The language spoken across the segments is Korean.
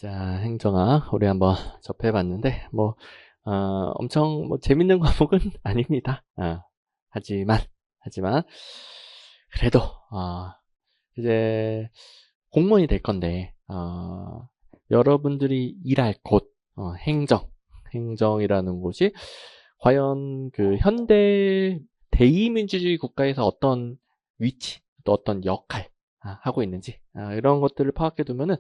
자, 행정학 우리 한번 접해봤는데 엄청 재밌는 과목은 아닙니다. 하지만 그래도 이제 공무원이 될 건데 여러분들이 일할 곳 행정이라는 곳이 과연 그 현대 대의민주주의 국가에서 어떤 위치 또 어떤 역할 하고 있는지 이런 것들을 파악해 두면은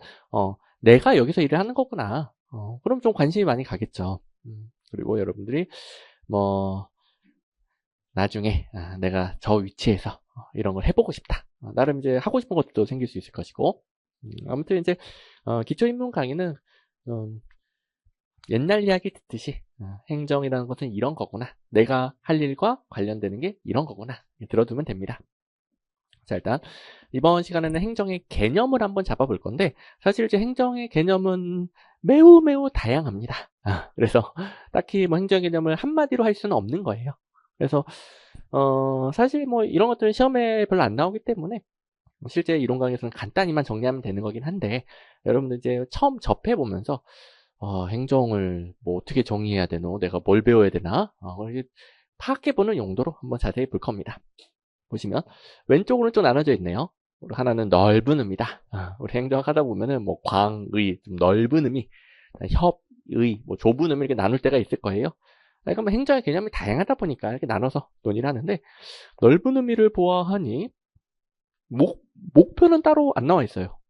내가 여기서 일을 하는 거구나. 그럼 좀 관심이 많이 가겠죠. 그리고 여러분들이 나중에 내가 저 위치에서 이런 걸 해보고 싶다. 나름 이제 하고 싶은 것도 생길 수 있을 것이고. 아무튼 이제 기초인문 강의는 옛날 이야기 듣듯이 행정이라는 것은 이런 거구나. 내가 할 일과 관련되는 게 이런 거구나. 들어두면 됩니다. 자, 일단 이번 시간에는 행정의 개념을 한번 잡아볼 건데 사실 이제 행정의 개념은 매우 다양합니다. 그래서 딱히 행정 개념을 한마디로 할 수는 없는 거예요. 그래서 사실 이런 것들은 시험에 별로 안 나오기 때문에 실제 이론 강의에서는 간단히만 정리하면 되는 거긴 한데 여러분들 이제 처음 접해보면서 행정을 어떻게 정의해야 되노? 내가 뭘 배워야 되나? 파악해보는 용도로 한번 자세히 볼 겁니다. 보시면 왼쪽 오른쪽 나눠져 있네요. 하나는 넓은 의미다. 우리 행정학 하다 보면은 광의 좀 넓은 의미, 협의 좁은 의미 이렇게 나눌 때가 있을 거예요. 그러니까 행정의 개념이 다양하다 보니까 이렇게 나눠서 논의를 하는데 넓은 의미를 보아하니 목표는 따로 안 나와 있어요.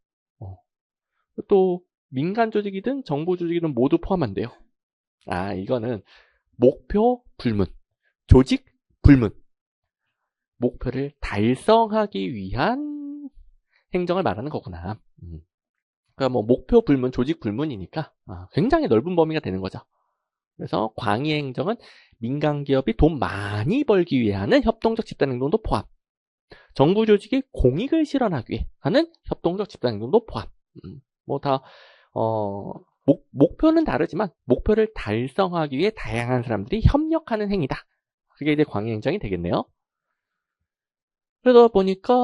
또 민간 조직이든 정부 조직이든 모두 포함한대요. 이거는 목표 불문, 조직 불문. 목표를 달성하기 위한 행정을 말하는 거구나. 그러니까 목표 불문, 조직 불문이니까 굉장히 넓은 범위가 되는 거죠. 그래서 광의 행정은 민간 기업이 돈 많이 벌기 위해 하는 협동적 집단 행동도 포함. 정부 조직이 공익을 실현하기 위해 하는 협동적 집단 행동도 포함. 목표는 다르지만 목표를 달성하기 위해 다양한 사람들이 협력하는 행위다. 그게 이제 광의 행정이 되겠네요. 그러다 보니까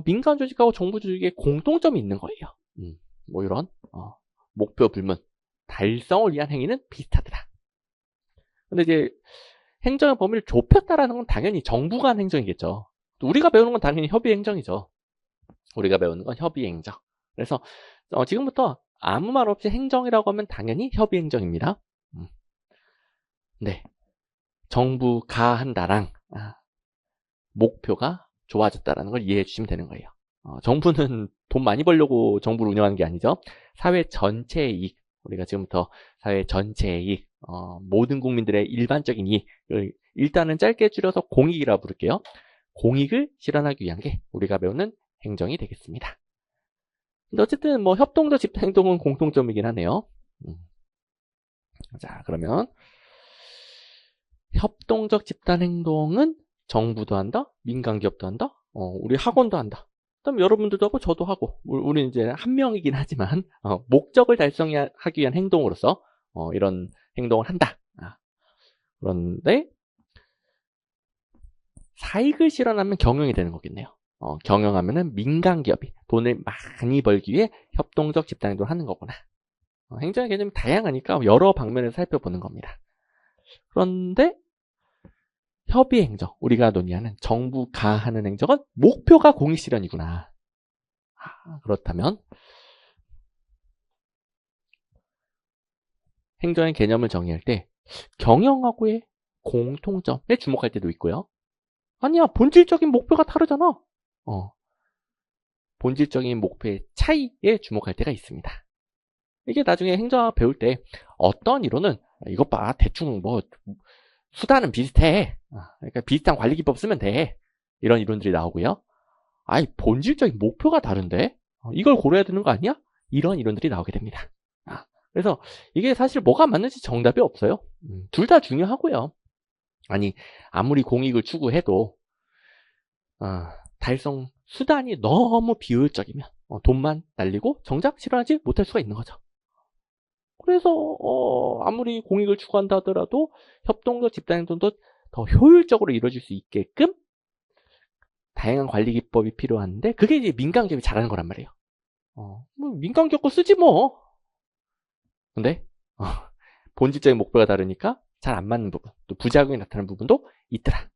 민간 조직하고 정부 조직에 공통점이 있는 거예요. 이런 목표 불문, 달성을 위한 행위는 비슷하더라. 근데 이제 행정의 범위를 좁혔다라는 건 당연히 정부가 한 행정이겠죠. 또 우리가 배우는 건 당연히 협의 행정이죠. 우리가 배우는 건 협의 행정. 그래서 지금부터 아무 말 없이 행정이라고 하면 당연히 협의 행정입니다. 네, 정부가 한다랑 목표가 좋아졌다는 걸 이해해 주시면 되는 거예요. 정부는 돈 많이 벌려고 정부를 운영하는 게 아니죠. 사회 전체의 이익, 우리가 지금부터 사회 전체의 이익, 모든 국민들의 일반적인 이익을 일단은 짧게 줄여서 공익이라고 부를게요. 공익을 실현하기 위한 게 우리가 배우는 행정이 되겠습니다. 근데 어쨌든 협동적 집단 행동은 공통점이긴 하네요. 자, 그러면 협동적 집단 행동은 정부도 한다, 민간 기업도 한다, 우리 학원도 한다. 그다음 여러분들도 하고 저도 하고, 우리는 이제 한 명이긴 하지만 목적을 달성하기 위한 행동으로서 이런 행동을 한다. 그런데 사익을 실현하면 경영이 되는 거겠네요. 경영하면은 민간 기업이 돈을 많이 벌기 위해 협동적 집단 행동을 하는 거구나. 행정의 개념이 다양하니까 여러 방면에서 살펴보는 겁니다. 그런데 협의 행정, 우리가 논의하는 정부가 하는 행정은 목표가 공익 실현이구나. 그렇다면 행정의 개념을 정의할 때 경영하고의 공통점에 주목할 때도 있고요. 아니야, 본질적인 목표가 다르잖아. 본질적인 목표의 차이에 주목할 때가 있습니다. 이게 나중에 행정학 배울 때 어떤 이론은 이것 봐, 대충 수단은 비슷해. 그러니까 비슷한 관리 기법 쓰면 돼. 이런 이론들이 나오고요. 본질적인 목표가 다른데? 이걸 고려해야 되는 거 아니야? 이런 이론들이 나오게 됩니다. 그래서 이게 사실 뭐가 맞는지 정답이 없어요. 둘 다 중요하고요. 아무리 공익을 추구해도 달성 수단이 너무 비효율적이면 돈만 날리고 정작 실현하지 못할 수가 있는 거죠. 그래서 아무리 공익을 추구한다 하더라도 협동적 집단행동도 더 효율적으로 이루어질 수 있게끔 다양한 관리 기법이 필요한데 그게 이제 민간 기업이 잘하는 거란 말이에요. 민간 기업 거 쓰지 뭐. 근데 본질적인 목표가 다르니까 잘 안 맞는 부분, 또 부작용이 나타나는 부분도 있더라.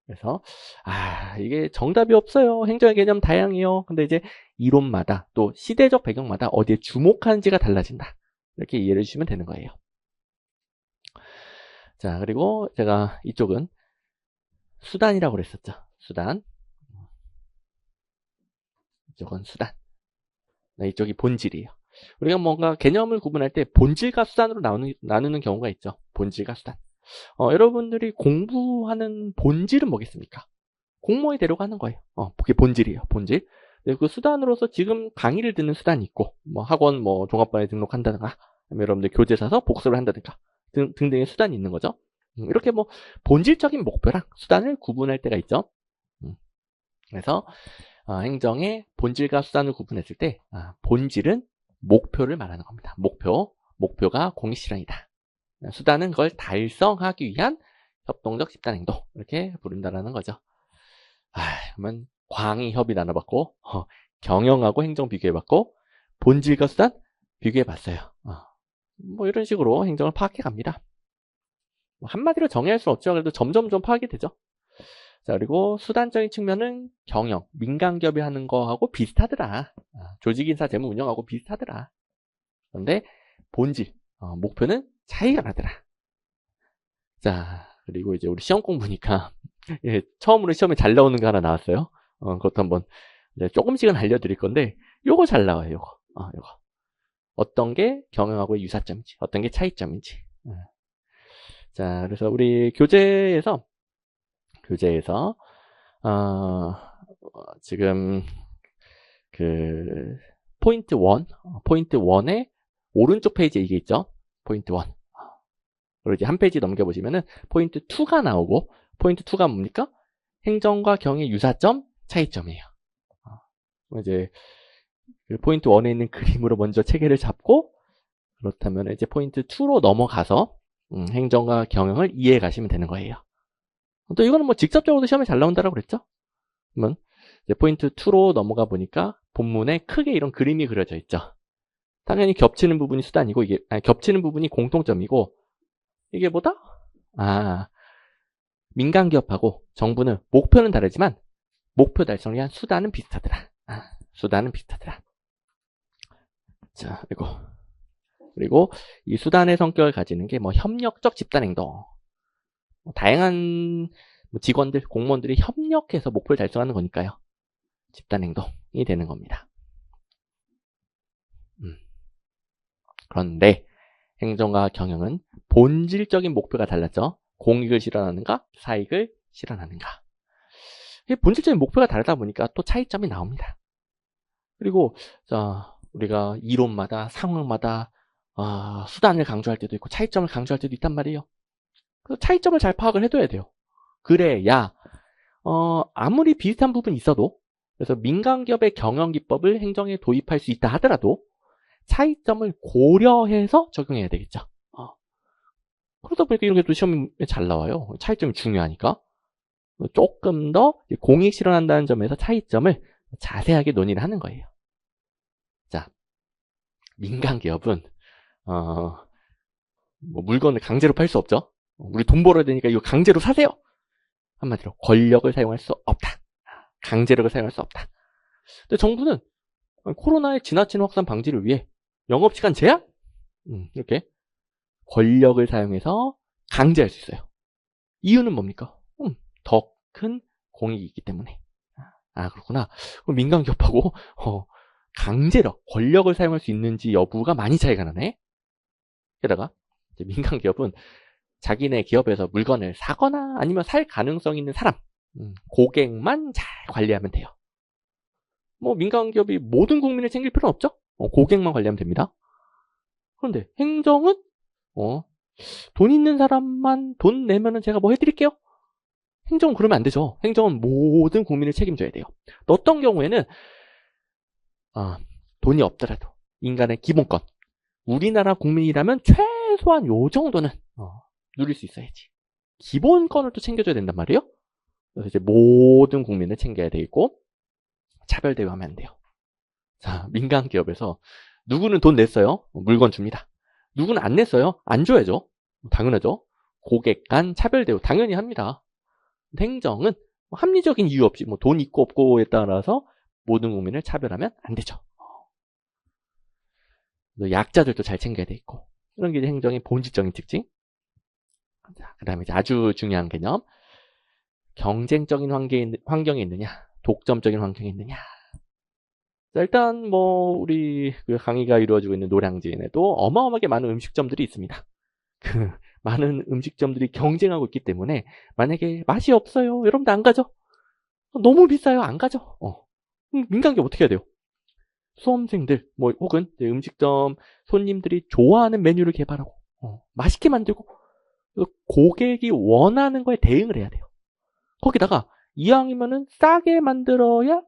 그래서 이게 정답이 없어요. 행정의 개념 다양해요. 근데 이제 이론마다 또 시대적 배경마다 어디에 주목하는지가 달라진다. 이렇게 이해를 해주시면 되는 거예요. 자, 그리고 제가 이쪽은 수단이라고 그랬었죠. 수단. 이쪽은 수단. 이쪽이 본질이에요. 우리가 뭔가 개념을 구분할 때 본질과 수단으로 나누는 경우가 있죠. 본질과 수단. 여러분들이 공부하는 본질은 뭐겠습니까? 공모에 데려가는 거예요. 그게 본질이에요. 본질. 그 수단으로서 지금 강의를 듣는 수단이 있고, 뭐 학원, 뭐 종합반에 등록한다든가, 여러분들 교재 사서 복습을 한다든가 등등의 수단이 있는 거죠. 이렇게 뭐 본질적인 목표랑 수단을 구분할 때가 있죠. 그래서 행정의 본질과 수단을 구분했을 때 본질은 목표를 말하는 겁니다. 목표가 공익실현이다. 수단은 그걸 달성하기 위한 협동적 집단행동 이렇게 부른다라는 거죠. 그러면 광의 협의 나눠봤고 경영하고 행정 비교해봤고 본질과 수단 비교해봤어요. 뭐 이런 식으로 행정을 파악해 갑니다. 한마디로 정의할 수는 없죠. 그래도 점점 파악이 되죠. 자, 그리고 수단적인 측면은 경영, 민간기업이 하는 거하고 비슷하더라. 조직인사 재무 운영하고 비슷하더라. 그런데 본질, 목표는 차이가 나더라. 자, 그리고 이제 우리 시험 공부니까 처음으로 시험에 잘 나오는 거 하나 나왔어요. 그것도 한번 조금씩은 알려드릴 건데 요거 잘 나와요. 요거. 어떤 게 경영하고의 유사점인지, 어떤 게 차이점인지. 자, 그래서 우리 교재에서 지금 그 포인트 1의 오른쪽 페이지에 이게 있죠. 포인트 1. 그리고 이제 한 페이지 넘겨보시면은 포인트 2가 나오고, 포인트 2가 뭡니까? 행정과 경의 유사점, 차이점이에요. 이제 그 포인트 1에 있는 그림으로 먼저 체계를 잡고, 그렇다면 이제 포인트 2로 넘어가서 행정과 경영을 이해해 가시면 되는 거예요. 또 이거는 뭐 직접적으로 시험에 잘 나온다라고 그랬죠? 그러면 이제 포인트 2로 넘어가 보니까 본문에 크게 이런 그림이 그려져 있죠. 당연히 겹치는 부분이 수단이고 겹치는 부분이 공통점이고 이게 뭐다? 민간기업하고 정부는 목표는 다르지만 목표 달성을 위한 수단은 비슷하더라. 수단은 비슷하더라. 자, 그리고 이 수단의 성격을 가지는 게 뭐 협력적 집단행동. 다양한 직원들, 공무원들이 협력해서 목표를 달성하는 거니까요. 집단행동이 되는 겁니다. 그런데 행정과 경영은 본질적인 목표가 달랐죠. 공익을 실현하는가, 사익을 실현하는가. 본질적인 목표가 다르다 보니까 또 차이점이 나옵니다. 그리고 우리가 이론마다 상황마다 수단을 강조할 때도 있고 차이점을 강조할 때도 있단 말이에요. 그래서 차이점을 잘 파악을 해둬야 돼요. 그래야 아무리 비슷한 부분이 있어도, 그래서 민간기업의 경영기법을 행정에 도입할 수 있다 하더라도 차이점을 고려해서 적용해야 되겠죠. 그러다 보니까 이런 게 또 시험에 잘 나와요. 차이점이 중요하니까. 조금 더 공익 실현한다는 점에서 차이점을 자세하게 논의를 하는 거예요. 자, 민간기업은 뭐 물건을 강제로 팔 수 없죠. 우리 돈 벌어야 되니까 이거 강제로 사세요. 한마디로 권력을 사용할 수 없다. 강제력을 사용할 수 없다. 근데 정부는 코로나의 지나치는 확산 방지를 위해 영업시간 제한? 이렇게 권력을 사용해서 강제할 수 있어요. 이유는 뭡니까? 더 큰 공익이 있기 때문에. 그렇구나. 그럼 민간기업하고 강제력, 권력을 사용할 수 있는지 여부가 많이 차이가 나네. 게다가 민간기업은 자기네 기업에서 물건을 사거나 아니면 살 가능성 있는 사람, 고객만 잘 관리하면 돼요. 뭐 민간기업이 모든 국민을 챙길 필요는 없죠. 고객만 관리하면 됩니다. 그런데 행정은 돈 있는 사람만 돈 내면은 제가 뭐 해드릴게요. 행정은 그러면 안 되죠. 행정은 모든 국민을 책임져야 돼요. 어떤 경우에는 돈이 없더라도 인간의 기본권, 우리나라 국민이라면 최소한 요 정도는 누릴 수 있어야지. 기본권을 또 챙겨줘야 된단 말이에요. 그래서 이제 모든 국민을 챙겨야 되고 차별 대우하면 안 돼요. 자, 민간 기업에서 누구는 돈 냈어요. 물건 줍니다. 누구는 안 냈어요. 안 줘야죠. 당연하죠. 고객 간 차별 대우 당연히 합니다. 행정은 합리적인 이유 없이 뭐 돈 있고 없고에 따라서 모든 국민을 차별하면 안 되죠. 약자들도 잘 챙겨야 돼 있고. 이런 게 행정의 본질적인 특징. 그 다음에 이제 아주 중요한 개념. 경쟁적인 환경에 있느냐, 독점적인 환경에 있느냐. 자, 일단 뭐 우리 그 강의가 이루어지고 있는 노량진에도 어마어마하게 많은 음식점들이 있습니다. 그 많은 음식점들이 경쟁하고 있기 때문에 만약에 맛이 없어요, 여러분들 안 가죠? 너무 비싸요, 안 가죠? 민간기업 어떻게 해야 돼요? 수험생들 뭐 혹은 음식점 손님들이 좋아하는 메뉴를 개발하고 맛있게 만들고 고객이 원하는 거에 대응을 해야 돼요. 거기다가 이왕이면은 싸게 만들어야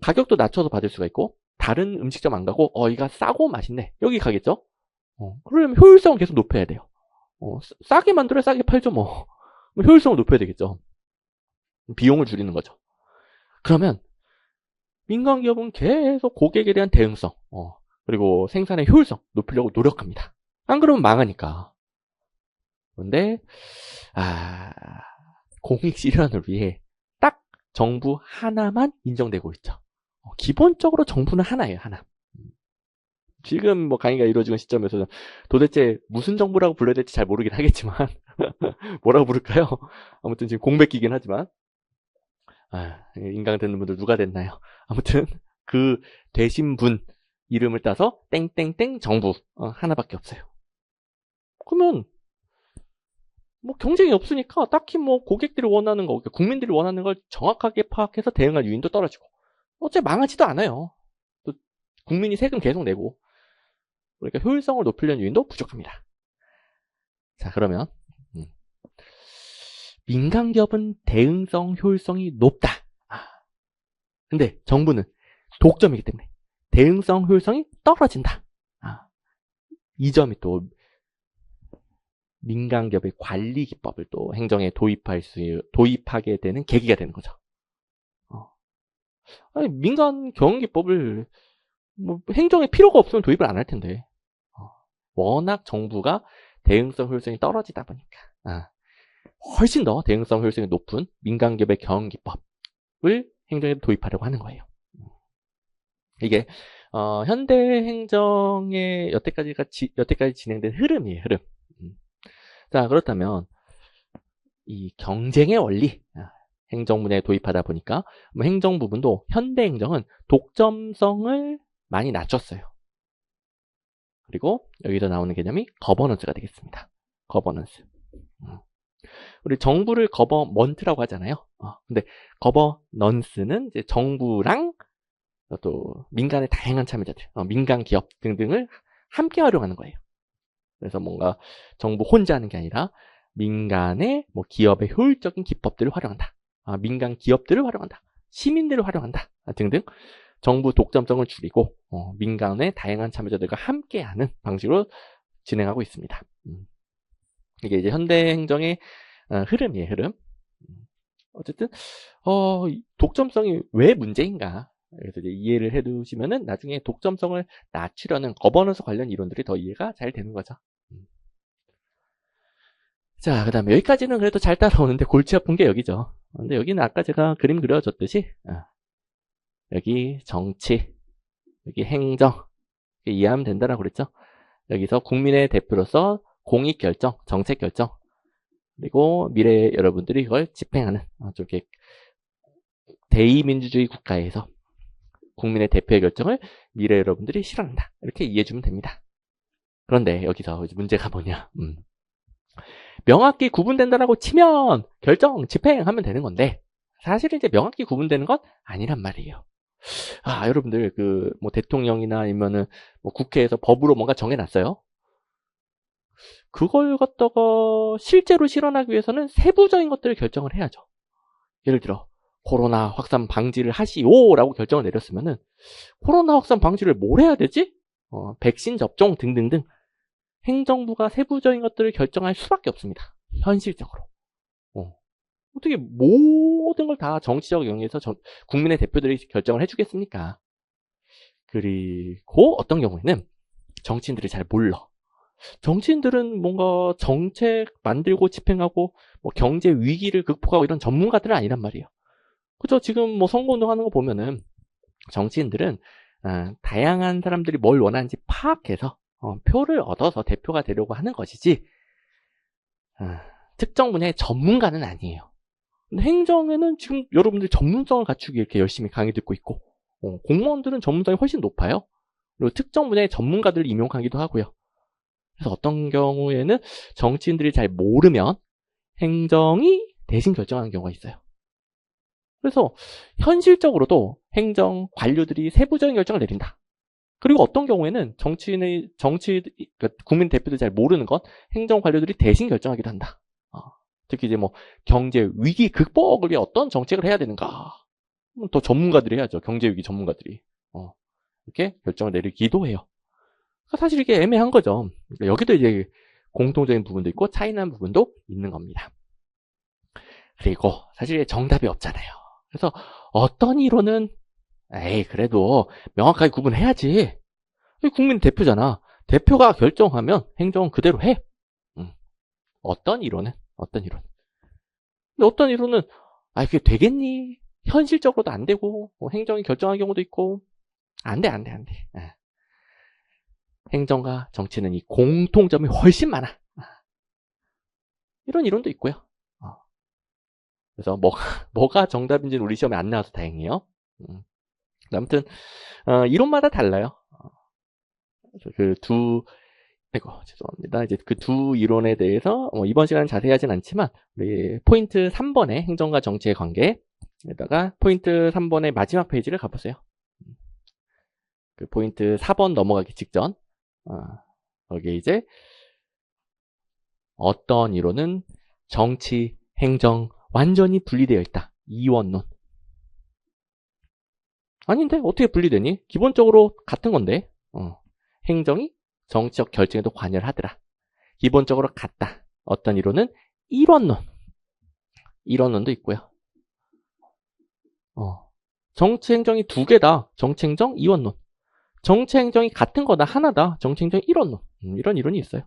가격도 낮춰서 받을 수가 있고 다른 음식점 안 가고 이가 싸고 맛있네 여기 가겠죠. 그러려면 효율성을 계속 높여야 돼요. 싸게 만들어야 싸게 팔죠 뭐. 효율성을 높여야 되겠죠. 비용을 줄이는 거죠. 그러면 민간기업은 계속 고객에 대한 대응성 그리고 생산의 효율성 높이려고 노력합니다. 안 그러면 망하니까. 그런데 공익 실현을 위해 딱 정부 하나만 인정되고 있죠. 기본적으로 정부는 하나예요, 하나. 지금 뭐 강의가 이루어지는 시점에서 도대체 무슨 정부라고 불러야 될지 잘 모르긴 하겠지만 뭐라고 부를까요? 아무튼 지금 공백기긴 하지만 인강 듣는 분들 누가 됐나요? 아무튼 그 되신 분 이름을 따서 땡땡땡 정부 하나밖에 없어요. 그러면 뭐 경쟁이 없으니까 딱히 뭐 고객들이 원하는 거, 국민들이 원하는 걸 정확하게 파악해서 대응할 유인도 떨어지고 어차피 망하지도 않아요. 또 국민이 세금 계속 내고 그러니까 효율성을 높이려는 유인도 부족합니다. 자, 그러면 민간기업은 대응성, 효율성이 높다. 근데 정부는 독점이기 때문에 대응성, 효율성이 떨어진다. 이 점이 또 민간기업의 관리 기법을 또 행정에 도입하게 되는 계기가 되는 거죠. 민간 경영기법을 뭐 행정에 필요가 없으면 도입을 안 할 텐데 워낙 정부가 대응성 효율성이 떨어지다 보니까 훨씬 더 대응성 효율성이 높은 민간기업의 경영기법을 행정에 도입하려고 하는 거예요. 이게 현대 행정의 여태까지 진행된 흐름이에요. 흐름. 자, 그렇다면 이 경쟁의 원리 행정문에 도입하다 보니까 뭐 행정 부분도 현대 행정은 독점성을 많이 낮췄어요. 그리고 여기서 나오는 개념이 거버넌스가 되겠습니다. 거버넌스. 우리 정부를 거버먼트라고 하잖아요. 근데 거버넌스는 이제 정부랑 또 민간의 다양한 참여자들, 민간 기업 등등을 함께 활용하는 거예요. 그래서 뭔가 정부 혼자 하는 게 아니라 민간의 뭐 기업의 효율적인 기법들을 활용한다. 민간 기업들을 활용한다. 시민들을 활용한다. 등등 정부 독점성을 줄이고 민간의 다양한 참여자들과 함께하는 방식으로 진행하고 있습니다. 이게 이제 현대 행정의 흐름이에요. 흐름. 어쨌든 독점성이 왜 문제인가? 그래서 이제 이해를 해두시면은 나중에 독점성을 낮추려는 거버넌스 관련 이론들이 더 이해가 잘 되는 거죠. 자, 그 다음에 여기까지는 그래도 잘 따라오는데 골치 아픈 게 여기죠. 근데 여기는 아까 제가 그림 그려줬듯이 여기 정치, 여기 행정 이해하면 된다라고 그랬죠. 여기서 국민의 대표로서 공익 결정, 정책 결정 그리고 미래 여러분들이 이걸 집행하는 좀 이렇게 대의민주주의 국가에서 국민의 대표의 결정을 미래 여러분들이 실현한다. 이렇게 이해해주면 됩니다. 그런데 여기서 문제가 뭐냐? 명확히 구분된다라고 치면 결정, 집행하면 되는 건데 사실 이제 명확히 구분되는 건 아니란 말이에요. 여러분들 뭐 대통령이나 아니면은 뭐 국회에서 법으로 뭔가 정해놨어요. 그걸 갖다가 실제로 실현하기 위해서는 세부적인 것들을 결정을 해야죠. 예를 들어 코로나 확산 방지를 하시오라고 결정을 내렸으면은 코로나 확산 방지를 뭘 해야 되지? 백신 접종 등등등 행정부가 세부적인 것들을 결정할 수밖에 없습니다. 현실적으로. 어떻게 모든 걸 다 정치적 영역에서 국민의 대표들이 결정을 해주겠습니까? 그리고 어떤 경우에는 정치인들이 잘 몰라. 정치인들은 뭔가 정책 만들고 집행하고 뭐 경제 위기를 극복하고 이런 전문가들은 아니란 말이에요. 그죠? 지금 뭐 선거운동 하는 거 보면은 정치인들은 다양한 사람들이 뭘 원하는지 파악해서 표를 얻어서 대표가 되려고 하는 것이지 특정 분야의 전문가는 아니에요. 근데 행정에는 지금 여러분들이 전문성을 갖추기 이렇게 열심히 강의 듣고 있고 공무원들은 전문성이 훨씬 높아요. 그리고 특정 분야의 전문가들을 임용하기도 하고요. 그래서 어떤 경우에는 정치인들이 잘 모르면 행정이 대신 결정하는 경우가 있어요. 그래서 현실적으로도 행정 관료들이 세부적인 결정을 내린다. 그리고 어떤 경우에는 국민 대표들이 잘 모르는 건 행정 관료들이 대신 결정하기도 한다. 특히 이제 뭐 경제 위기 극복을 위해 어떤 정책을 해야 되는가. 더 전문가들이 해야죠. 경제 위기 전문가들이. 이렇게 결정을 내리기도 해요. 사실 이게 애매한 거죠. 여기도 이제 공통적인 부분도 있고 차이나는 부분도 있는 겁니다. 그리고 사실 정답이 없잖아요. 그래서 어떤 이론은 그래도 명확하게 구분해야지. 국민 대표잖아. 대표가 결정하면 행정은 그대로 해. 어떤 이론은? 근데 어떤 이론은 그게 되겠니? 현실적으로도 안 되고 행정이 결정한 경우도 있고 안 돼. 행정과 정치는 이 공통점이 훨씬 많아. 이런 이론도 있고요. 그래서 뭐가 정답인지는 우리 시험에 안 나와서 다행이에요. 아무튼 이론마다 달라요. 죄송합니다. 이제 그 두 이론에 대해서 이번 시간은 자세히 하진 않지만 우리 포인트 3번의 행정과 정치의 관계에다가 포인트 3번의 마지막 페이지를 가보세요. 그 포인트 4번 넘어가기 직전 여기 이제 어떤 이론은 정치, 행정 완전히 분리되어 있다. 이원론. 아닌데 어떻게 분리되니? 기본적으로 같은 건데 행정이 정치적 결정에도 관여를 하더라. 기본적으로 같다. 어떤 이론은 일원론도 있고요. 정치 행정이 두 개다. 정치 행정 이원론. 정치 행정이 같은 거다. 하나다. 정치 행정 일원론. 이런 이론이 있어요.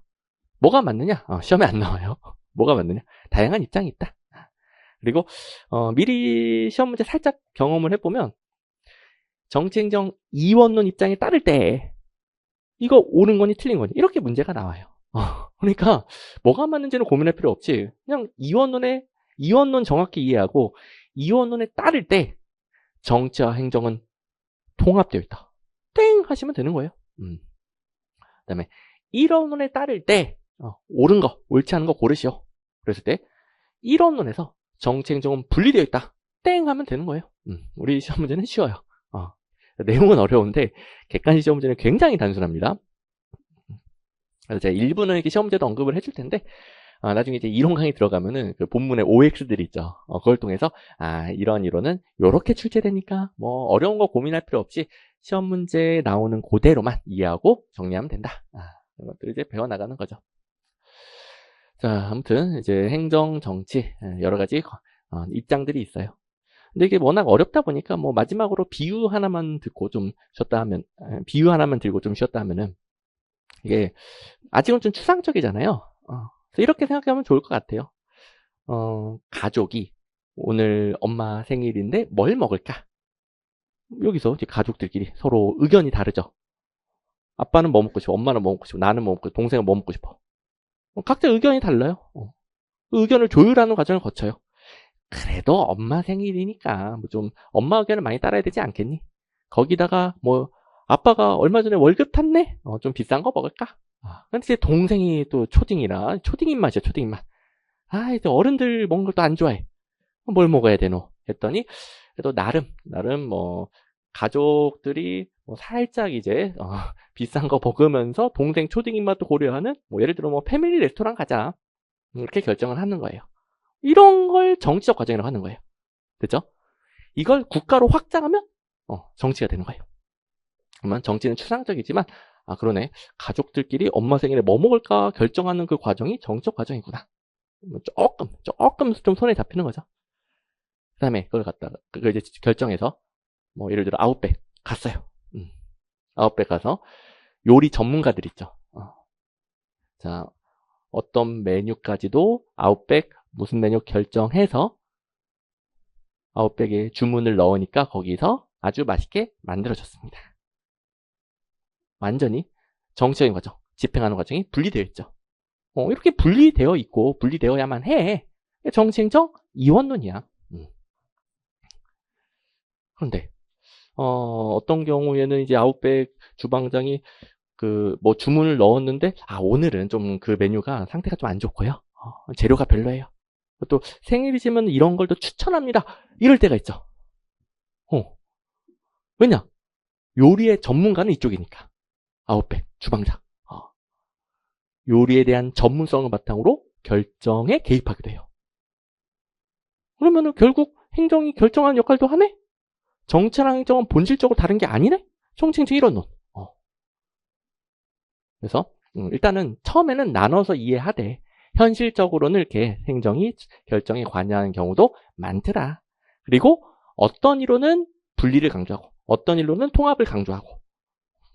뭐가 맞느냐? 시험에 안 나와요. 뭐가 맞느냐? 다양한 입장이 있다. 그리고 미리 시험 문제 살짝 경험을 해보면 정치 행정 이원론 입장에 따를 때 이거 옳은 거니 틀린 거니 이렇게 문제가 나와요. 그러니까 뭐가 맞는지는 고민할 필요 없지. 그냥 이원론 정확히 이해하고 이원론에 따를 때 정치와 행정은 통합되어 있다. 땡 하시면 되는 거예요. 그다음에 일원론에 따를 때 옳은 거, 옳지 않은 거 고르시오. 그랬을 때 일원론에서 정치 행정은 분리되어 있다. 땡 하면 되는 거예요. 우리 시험 문제는 쉬워요. 내용은 어려운데 객관식 시험 문제는 굉장히 단순합니다. 그래서 제가 일부는 이렇게 시험 문제도 언급을 해줄 텐데 나중에 이제 이론 강의 들어가면은 그 본문의 OX들이 있죠. 그걸 통해서 이런 이론은 이렇게 출제되니까 뭐 어려운 거 고민할 필요 없이 시험 문제에 나오는 그대로만 이해하고 정리하면 된다. 이것들을 이제 배워나가는 거죠. 자, 아무튼 이제 행정, 정치 여러 가지 입장들이 있어요. 근데 이게 워낙 어렵다 보니까 뭐 마지막으로 비유 하나만 들고 좀 쉬었다 하면은 이게 아직은 좀 추상적이잖아요. 그래서 이렇게 생각하면 좋을 것 같아요. 가족이 오늘 엄마 생일인데 뭘 먹을까? 여기서 이제 가족들끼리 서로 의견이 다르죠. 아빠는 뭐 먹고 싶어, 엄마는 뭐 먹고 싶어, 나는 뭐 먹고 싶어, 동생은 뭐 먹고 싶어. 각자 의견이 달라요. 그 의견을 조율하는 과정을 거쳐요. 그래도 엄마 생일이니까 뭐 좀 엄마 의견을 많이 따라야 되지 않겠니? 거기다가 뭐 아빠가 얼마 전에 월급 탔네? 좀 비싼 거 먹을까? 근데 이제 동생이 또 초딩 입맛이야, 초딩 입맛. 이제 어른들 먹는 걸 또 안 좋아해. 뭘 먹어야 되노? 했더니 그래도 나름 뭐 가족들이 뭐 살짝 이제 비싼 거 먹으면서 동생 초딩 입맛도 고려하는 뭐 예를 들어 뭐 패밀리 레스토랑 가자. 이렇게 결정을 하는 거예요. 이런 걸 정치적 과정이라고 하는 거예요. 됐죠? 이걸 국가로 확장하면 정치가 되는 거예요. 그러면 정치는 추상적이지만 그러네. 가족들끼리 엄마 생일에 뭐 먹을까 결정하는 그 과정이 정치적 과정이구나. 조금 좀 손에 잡히는 거죠. 그 다음에 그걸 이제 결정해서 뭐 예를 들어 아웃백 갔어요. 아웃백 가서 요리 전문가들 있죠. 자, 어떤 메뉴까지도 아웃백 무슨 메뉴 결정해서 아웃백에 주문을 넣으니까 거기서 아주 맛있게 만들어졌습니다. 완전히 정치적인 과정, 집행하는 과정이 분리되어 있죠. 이렇게 분리되어 있고 분리되어야만 해. 정치행정 이원론이야. 그런데 어떤 경우에는 이제 아웃백 주방장이 뭐 주문을 넣었는데 오늘은 좀 그 메뉴가 상태가 좀 안 좋고요. 재료가 별로예요. 또 생일이시면 이런 걸 또 추천합니다. 이럴 때가 있죠. 왜냐? 요리의 전문가는 이쪽이니까. 아웃백 주방장. 요리에 대한 전문성을 바탕으로 결정에 개입하게 돼요. 그러면은 결국 행정이 결정하는 역할도 하네? 정치랑 행정은 본질적으로 다른 게 아니네? 정치행정 이론론. 그래서 일단은 처음에는 나눠서 이해하되 현실적으로는 이렇게 행정이 결정에 관여하는 경우도 많더라. 그리고 어떤 이론은 분리를 강조하고 어떤 이론은 통합을 강조하고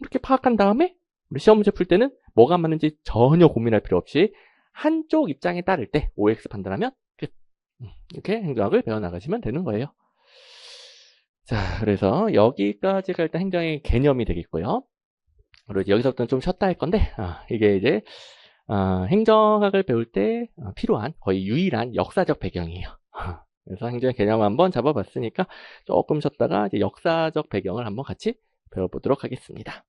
이렇게 파악한 다음에 우리 시험 문제 풀 때는 뭐가 맞는지 전혀 고민할 필요 없이 한쪽 입장에 따를 때 OX 판단하면 끝. 이렇게 행정학을 배워나가시면 되는 거예요. 자, 그래서 여기까지가 일단 행정의 개념이 되겠고요. 그리고 여기서부터는 좀 쉬었다 할 건데 이게 이제 행정학을 배울 때 필요한 거의 유일한 역사적 배경이에요. 그래서 행정의 개념 한번 잡아봤으니까 조금 쉬었다가 이제 역사적 배경을 한번 같이 배워보도록 하겠습니다.